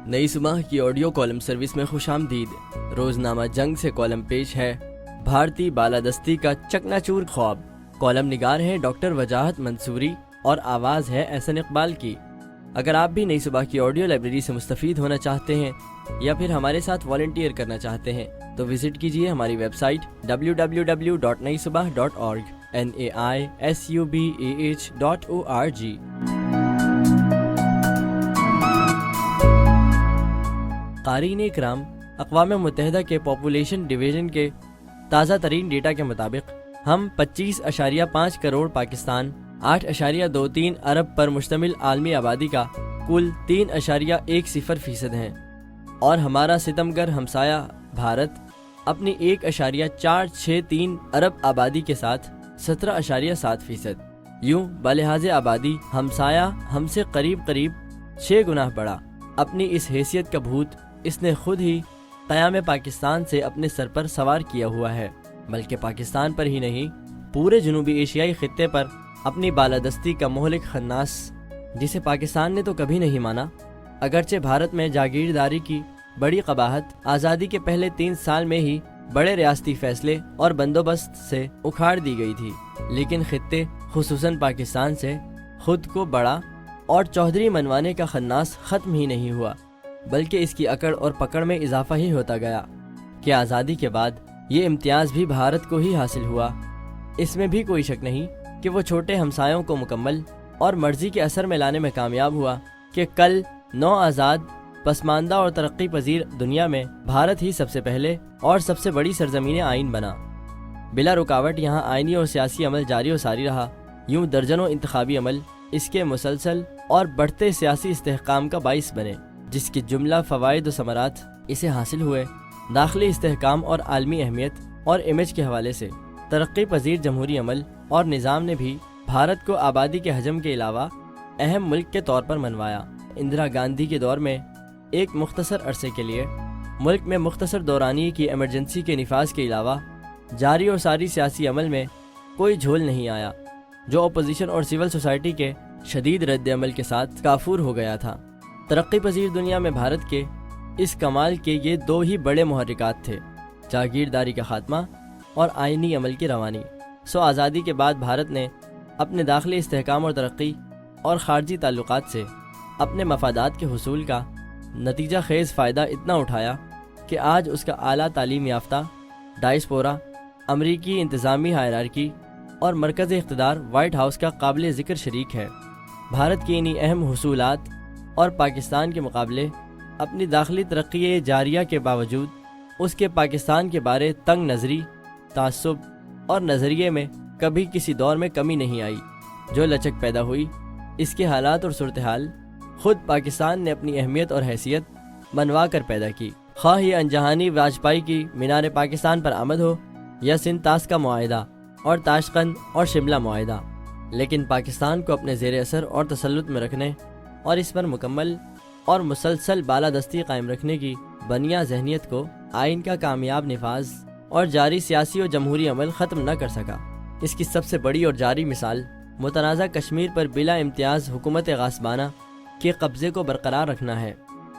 نئی صبح کی آڈیو کالم سروس میں خوش آمدید۔ روزنامہ جنگ سے کالم پیش ہے بھارتی بالادستی کا چکناچور خواب۔ کالم نگار ہیں ڈاکٹر وجاہت منصوری اور آواز ہے احسن اقبال کی۔ اگر آپ بھی نئی صبح کی آڈیو لائبریری سے مستفید ہونا چاہتے ہیں یا پھر ہمارے ساتھ والنٹیئر کرنا چاہتے ہیں تو وزٹ کیجیے ہماری ویب سائٹ www.naisubah.org naisubah.org۔ قارئین اکرام، اقوام متحدہ کے پاپولیشن ڈویژن کے تازہ ترین ڈیٹا کے مطابق ہم 25.5 کروڑ پاکستان، 8.23 ارب پر مشتمل عالمی آبادی کا کل 3.10% ہیں، اور ہمارا ستمگر ہمسایہ بھارت اپنی 1.463 ارب آبادی کے ساتھ 17.7%۔ یوں بلحاظ آبادی ہمسایہ ہم سے قریب 6 گنا بڑا۔ اپنی اس حیثیت کا بھوت اس نے خود ہی قیام پاکستان سے اپنے سر پر سوار کیا ہوا ہے، بلکہ پاکستان پر ہی نہیں پورے جنوبی ایشیائی خطے پر اپنی بالادستی کا مہلک خناس، جسے پاکستان نے تو کبھی نہیں مانا۔ اگرچہ بھارت میں جاگیرداری کی بڑی قباحت آزادی کے پہلے 3 سال میں ہی بڑے ریاستی فیصلے اور بندوبست سے اکھاڑ دی گئی تھی، لیکن خطے خصوصاً پاکستان سے خود کو بڑا اور چودھری منوانے کا خناس ختم ہی نہیں ہوا، بلکہ اس کی اکڑ اور پکڑ میں اضافہ ہی ہوتا گیا کہ آزادی کے بعد یہ امتیاز بھی بھارت کو ہی حاصل ہوا۔ اس میں بھی کوئی شک نہیں کہ وہ چھوٹے ہمسایوں کو مکمل اور مرضی کے اثر میں لانے میں کامیاب ہوا کہ کل نو آزاد، پسماندہ اور ترقی پذیر دنیا میں بھارت ہی سب سے پہلے اور سب سے بڑی سرزمین آئین بنا۔ بلا رکاوٹ یہاں آئینی اور سیاسی عمل جاری و ساری رہا۔ یوں درجنوں انتخابی عمل اس کے مسلسل اور بڑھتے سیاسی استحکام کا باعث بنے، جس کے جملہ فوائد و ثمرات اسے حاصل ہوئے۔ داخلی استحکام اور عالمی اہمیت اور امیج کے حوالے سے ترقی پذیر جمہوری عمل اور نظام نے بھی بھارت کو آبادی کے حجم کے علاوہ اہم ملک کے طور پر منوایا۔ اندرا گاندھی کے دور میں ایک مختصر عرصے کے لیے ملک میں مختصر دورانی کی ایمرجنسی کے نفاذ کے علاوہ جاری اور ساری سیاسی عمل میں کوئی جھول نہیں آیا، جو اپوزیشن اور سول سوسائٹی کے شدید رد عمل کے ساتھ کافور ہو گیا تھا۔ ترقی پذیر دنیا میں بھارت کے اس کمال کے یہ 2 ہی بڑے محرکات تھے: جاگیرداری کا خاتمہ اور آئینی عمل کی روانی۔ آزادی کے بعد بھارت نے اپنے داخلی استحکام اور ترقی اور خارجی تعلقات سے اپنے مفادات کے حصول کا نتیجہ خیز فائدہ اتنا اٹھایا کہ آج اس کا اعلیٰ تعلیم یافتہ ڈائسپورا، امریکی انتظامی ہائرارکی اور مرکز اقتدار وائٹ ہاؤس کا قابل ذکر شریک ہے۔ بھارت کی انہی اہم حصولات اور پاکستان کے مقابلے اپنی داخلی ترقی جاریہ کے باوجود اس کے پاکستان کے بارے تنگ نظری، تعصب اور نظریے میں کبھی کسی دور میں کمی نہیں آئی۔ جو لچک پیدا ہوئی، اس کے حالات اور صورتحال خود پاکستان نے اپنی اہمیت اور حیثیت منوا کر پیدا کی، خواہ یہ انجہانی واجپائی کی مینار پاکستان پر آمد ہو یا سندھ طاس کا معاہدہ اور تاشقند اور شملہ معاہدہ۔ لیکن پاکستان کو اپنے زیر اثر اور تسلط میں رکھنے اور اس پر مکمل اور مسلسل بالادستی قائم رکھنے کی بنیاد ذہنیت کو آئین کا کامیاب نفاذ اور جاری سیاسی و جمہوری عمل ختم نہ کر سکا۔ اس کی سب سے بڑی اور جاری مثال متنازع کشمیر پر بلا امتیاز حکومت غاصبانہ کے قبضے کو برقرار رکھنا ہے۔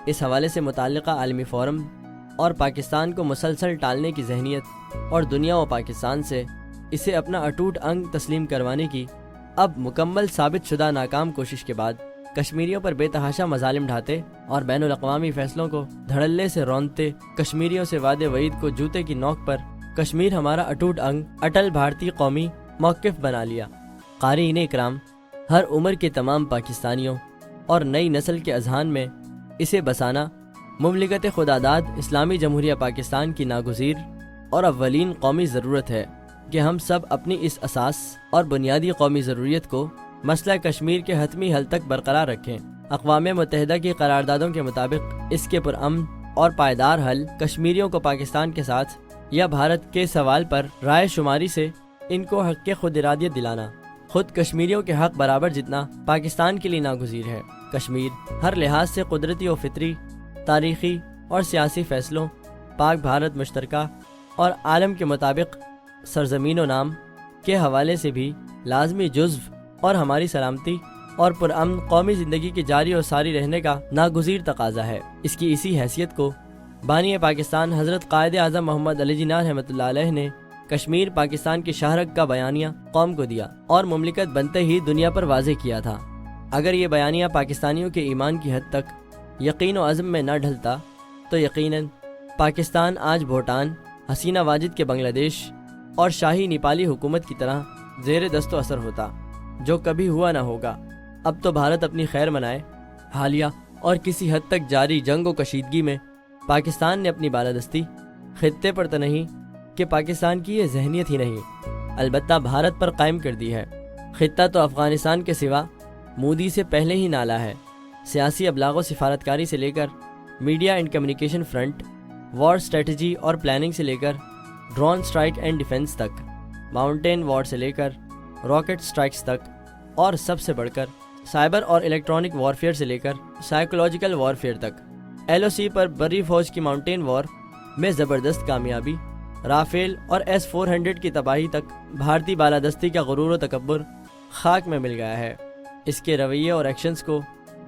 اس حوالے سے متعلقہ عالمی فورم اور پاکستان کو مسلسل ٹالنے کی ذہنیت اور دنیا و پاکستان سے اسے اپنا اٹوٹ انگ تسلیم کروانے کی اب مکمل ثابت شدہ ناکام کوشش کے بعد کشمیریوں پر بے تحاشا مظالم ڈھاتے اور بین الاقوامی فیصلوں کو دھڑلے سے رونتے کشمیریوں سے وعدے وعید کو جوتے کی نوک پر کشمیر ہمارا اٹوٹ انگ اٹل بھارتی قومی موقف بنا لیا۔ قارئین اکرام، ہر عمر کے تمام پاکستانیوں اور نئی نسل کے اذہان میں اسے بسانا مملکت خداداد اسلامی جمہوریہ پاکستان کی ناگزیر اور اولین قومی ضرورت ہے کہ ہم سب اپنی اس اساس اور بنیادی قومی ضروریت کو مسئلہ کشمیر کے حتمی حل تک برقرار رکھیں۔ اقوام متحدہ کی قراردادوں کے مطابق اس کے پرامن اور پائیدار حل کشمیریوں کو پاکستان کے ساتھ یا بھارت کے سوال پر رائے شماری سے ان کو حق کے خود ارادیت دلانا خود کشمیریوں کے حق برابر جتنا پاکستان کے لیے ناگزیر ہے۔ کشمیر ہر لحاظ سے قدرتی و فطری، تاریخی اور سیاسی فیصلوں، پاک بھارت مشترکہ اور عالم کے مطابق سرزمین و نام کے حوالے سے بھی لازمی جزو اور ہماری سلامتی اور پرامن قومی زندگی کی جاری اور ساری رہنے کا ناگزیر تقاضا ہے۔ اس کی اسی حیثیت کو بانی پاکستان حضرت قائد اعظم محمد علی جناح رحمۃ اللہ علیہ نے کشمیر پاکستان کی شاہرگ کا بیانیہ قوم کو دیا اور مملکت بنتے ہی دنیا پر واضح کیا تھا۔ اگر یہ بیانیہ پاکستانیوں کے ایمان کی حد تک یقین و عزم میں نہ ڈھلتا تو یقیناً پاکستان آج بھوٹان، حسینہ واجد کے بنگلہ دیش اور شاہی نیپالی حکومت کی طرح زیر دست و اثر ہوتا، جو کبھی ہوا نہ ہوگا۔ اب تو بھارت اپنی خیر منائے، حالیہ اور کسی حد تک جاری جنگ و کشیدگی میں پاکستان نے اپنی بالادستی خطے پر تو نہیں کہ پاکستان کی یہ ذہنیت ہی نہیں، البتہ بھارت پر قائم کر دی ہے۔ خطہ تو افغانستان کے سوا مودی سے پہلے ہی نالا ہے۔ سیاسی ابلاغ و سفارتکاری سے لے کر media and communication front, war strategy اور پلاننگ سے لے کر ڈرون اسٹرائک اینڈ ڈیفنس تک، ماؤنٹین وار سے لے کر راکٹ اسٹرائکس تک، اور سب سے بڑھ کر سائبر اور الیکٹرانک وارفیئر سے لے کر سائیکولوجیکل وارفیئر تک، ایل او سی پر بری فوج کی ماؤنٹین وار میں زبردست کامیابی، رافیل اور S-400 کی تباہی تک بھارتی بالادستی کا غرور و تکبر خاک میں مل گیا ہے۔ اس کے رویے اور ایکشنز کو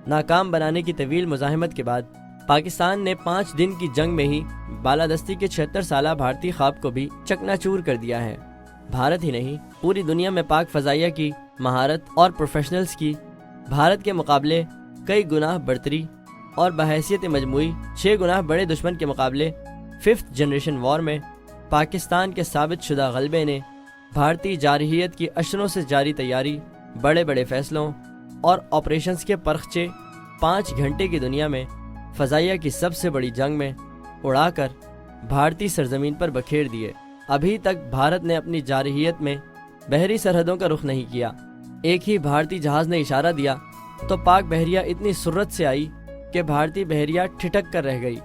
ناکام بنانے کی طویل مزاحمت کے بعد پاکستان نے 5 دن کی جنگ میں ہی بالادستی کے 76 سالہ بھارتی خواب کو بھی چکنا چور کر دیا ہے۔ بھارت ہی نہیں، پوری دنیا میں پاک فضائیہ کی مہارت اور پروفیشنلز کی بھارت کے مقابلے کئی گنا برتری اور بحیثیت مجموعی 6 گنا بڑے دشمن کے مقابلے 5th جنریشن وار میں پاکستان کے ثابت شدہ غلبے نے بھارتی جارحیت کی اشروں سے جاری تیاری، بڑے بڑے فیصلوں اور آپریشنز کے پرخچے 5 گھنٹے کی دنیا میں فضائیہ کی سب سے بڑی جنگ میں اڑا کر بھارتی سرزمین پر بکھیر دیے۔ ابھی تک بھارت نے اپنی جارحیت میں بحری سرحدوں کا رخ نہیں کیا۔ ایک ہی بھارتی جہاز نے اشارہ دیا تو پاک بحریہ اتنی سرعت سے آئی کہ بھارتی بحریہ ٹھٹک کر رہ گئی۔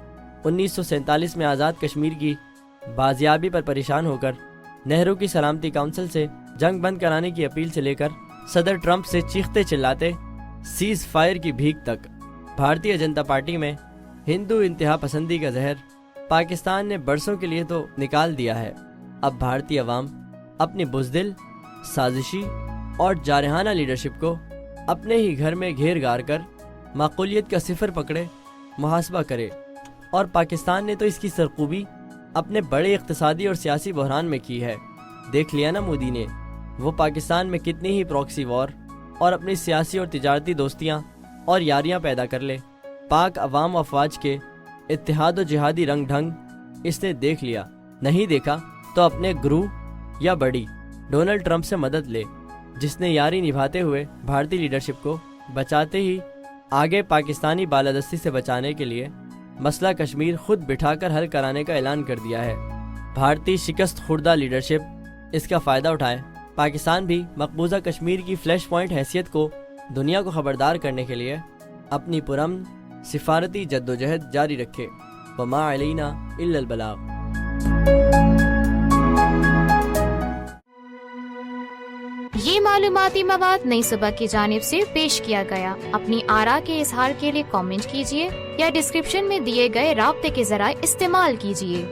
1947 میں آزاد کشمیر کی بازیابی پر پریشان ہو کر نہرو کی سلامتی کونسل سے جنگ بند کرانے کی اپیل سے لے کر صدر ٹرمپ سے چیختے چلاتے سیز فائر کی بھیک تک، بھارتیہ جنتا پارٹی میں ہندو انتہا پسندی کا زہر پاکستان نے برسوں کے لیے تو نکال دیا ہے۔ اب بھارتی عوام اپنی بزدل، سازشی اور جارحانہ لیڈرشپ کو اپنے ہی گھر میں گھیر گار کر معقولیت کا صفر پکڑے محاسبہ کرے، اور پاکستان نے تو اس کی سرخوبی اپنے بڑے اقتصادی اور سیاسی بحران میں کی ہے۔ دیکھ لیا نا مودی نے، وہ پاکستان میں کتنی ہی پراکسی وار اور اپنی سیاسی اور تجارتی دوستیاں اور یاریاں پیدا کر لے۔ پاک عوام و افواج کے اتحاد و جہادی رنگ ڈھنگ اس نے دیکھ لیا، نہیں دیکھا تو اپنے گرو یا بڑی ڈونلڈ ٹرمپ سے مدد لے، جس نے یاری نبھاتے ہوئے بھارتی لیڈرشپ کو بچاتے ہی آگے پاکستانی بالادستی سے بچانے کے لیے مسئلہ کشمیر خود بٹھا کر حل کرانے کا اعلان کر دیا ہے۔ بھارتی شکست خوردہ لیڈرشپ اس کا فائدہ اٹھائے، پاکستان بھی مقبوضہ کشمیر کی فلیش پوائنٹ حیثیت کو دنیا کو خبردار کرنے کے لیے اپنی پرامن سفارتی جدوجہد جاری رکھے۔ وما علینا الا البلاغ۔ یہ معلوماتی مواد نئی صبح کی جانب سے پیش کیا گیا۔ اپنی آراء کے اظہار کے لیے کامنٹ کیجیے یا ڈسکرپشن میں دیے گئے رابطے کے ذرائع استعمال کیجیے۔